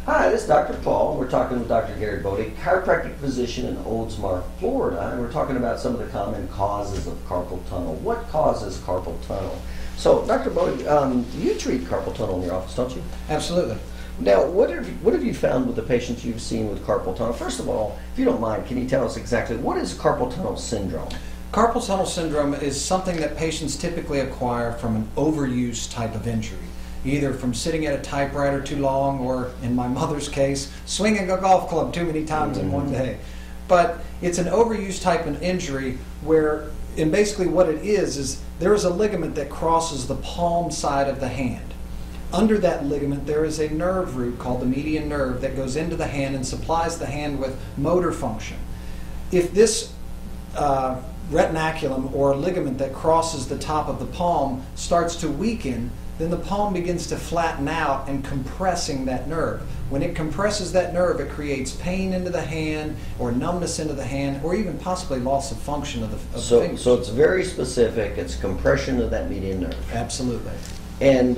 Hi, this is Dr. Paul. We're talking with Dr. Garrett Bode, chiropractic physician in Oldsmar, Florida, and we're talking about some of the common causes of carpal tunnel. What causes carpal tunnel? So, Dr. Bode, you treat carpal tunnel in your office, don't you? Absolutely. Now, what have you found with the patients you've seen with carpal tunnel? First of all, if you don't mind, can you tell us exactly what is carpal tunnel syndrome? Carpal tunnel syndrome is something that patients typically acquire from an overuse type of injury, either from sitting at a typewriter too long or, in my mother's case, swinging a golf club too many times in one day. But it's an overuse type of injury where, and basically what it is there is a ligament that crosses the palm side of the hand. Under that ligament there is a nerve root called the median nerve that goes into the hand and supplies the hand with motor function. If this retinaculum or ligament that crosses the top of the palm starts to weaken, then the palm begins to flatten out and compressing that nerve. When it compresses that nerve, it creates pain into the hand or numbness into the hand or even possibly loss of function of the fingers. So it's very specific. It's compression of that median nerve. Absolutely. And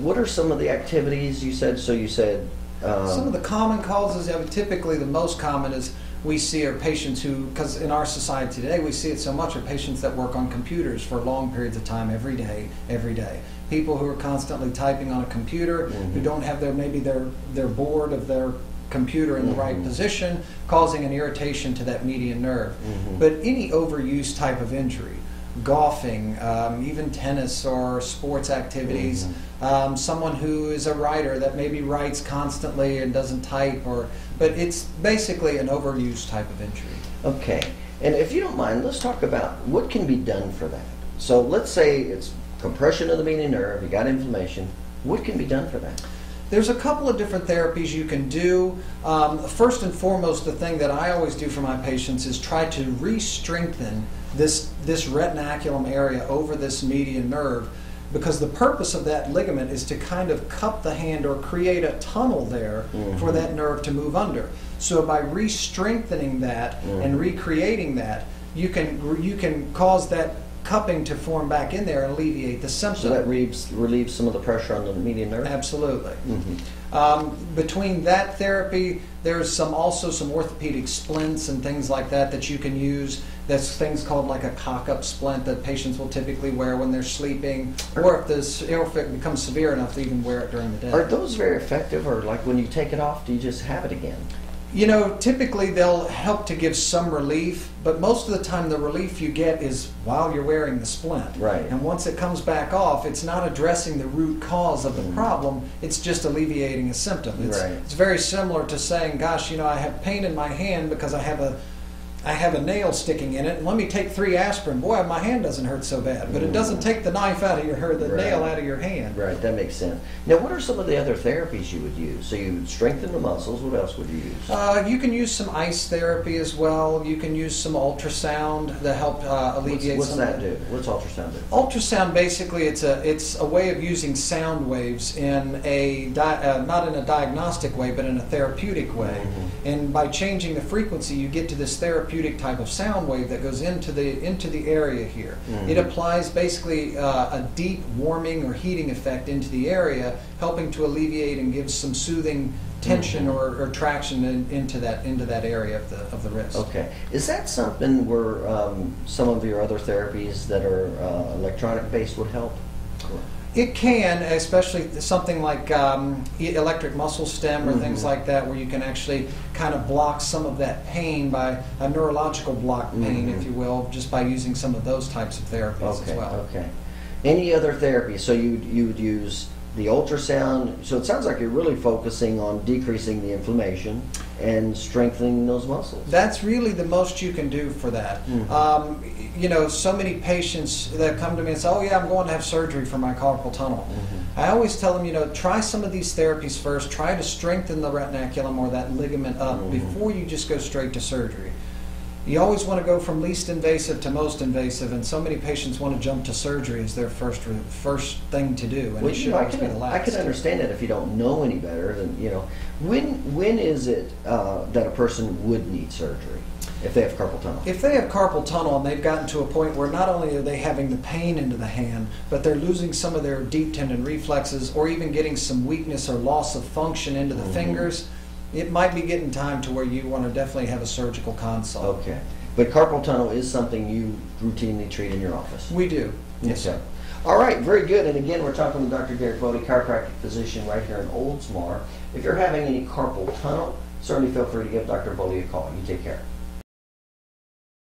what are some of the activities you said? So you said... some of the common causes, typically the most common is we see are patients who, because in our society today we see it so much, are patients that work on computers for long periods of time every day. People who are constantly typing on a computer, who don't have maybe their board of their computer in the right position, causing an irritation to that median nerve. But any overuse type of injury, golfing, even tennis or sports activities, someone who is a writer that maybe writes constantly and doesn't type, but it's basically an overuse type of injury. Okay, and if you don't mind, let's talk about what can be done for that. So let's say it's compression of the median nerve, you got inflammation. What can be done for that? There's a couple of different therapies you can do. First and foremost, the thing that I always do for my patients is try to re-strengthen this retinaculum area over this median nerve, because the purpose of that ligament is to kind of cup the hand or create a tunnel there for that nerve to move under. So by re-strengthening that and recreating that, you can cause that cupping to form back in there and alleviate the symptom. So that relieves some of the pressure on the median nerve? Absolutely. Between that therapy, there's also some orthopedic splints and things like that you can use. That's things called like a cock-up splint that patients will typically wear when they're sleeping, or if it becomes severe enough to even wear it during the day. Are those very effective, or like when you take it off, do you just have it again? You know, typically they'll help to give some relief, but most of the time the relief you get is while you're wearing the splint. Right. And once it comes back off, it's not addressing the root cause of the problem, it's just alleviating a symptom. It's very similar to saying, gosh, you know, I have pain in my hand because I have a nail sticking in it, and let me take 3 aspirin. Boy, my hand doesn't hurt so bad. But it doesn't take the knife out of the nail out of your hand. Right, that makes sense. Now, what are some of the other therapies you would use? So you would strengthen the muscles. What else would you use? You can use some ice therapy as well. You can use some ultrasound to help alleviate. What's that do? What's ultrasound do? Ultrasound, basically, it's a way of using sound waves in a not in a diagnostic way, but in a therapeutic way. And by changing the frequency, you get to this therapeutic type of sound wave that goes into the area here. It applies basically a deep warming or heating effect into the area, helping to alleviate and give some soothing tension or traction into that area of the wrist. Okay, is that something where some of your other therapies that are electronic based would help? It can, especially something like electric muscle stem or things like that, where you can actually kind of block some of that pain by a neurological block pain, if you will, just by using some of those types of therapies as well. Okay. Any other therapy? So you would use the ultrasound. So it sounds like you're really focusing on decreasing the inflammation and strengthening those muscles. That's really the most you can do for that. You know, so many patients that come to me and say, oh yeah, I'm going to have surgery for my carpal tunnel. I always tell them, you know, try some of these therapies first. Try to strengthen the retinaculum or that ligament up before you just go straight to surgery. You always want to go from least invasive to most invasive, and so many patients want to jump to surgery as their first thing to do, and well, it should always be the last. I can understand that if you don't know any better. Then, you know, when is it that a person would need surgery? if they have carpal tunnel? If they have carpal tunnel and they've gotten to a point where not only are they having the pain into the hand, but they're losing some of their deep tendon reflexes or even getting some weakness or loss of function into the fingers, it might be getting time to where you want to definitely have a surgical consult. Okay. But carpal tunnel is something you routinely treat in your office? We do. Yes, sir. All right, very good. And again, we're talking with Dr. Garrett Bode, chiropractic physician right here in Oldsmar. If you're having any carpal tunnel, certainly feel free to give Dr. Bode a call. You take care.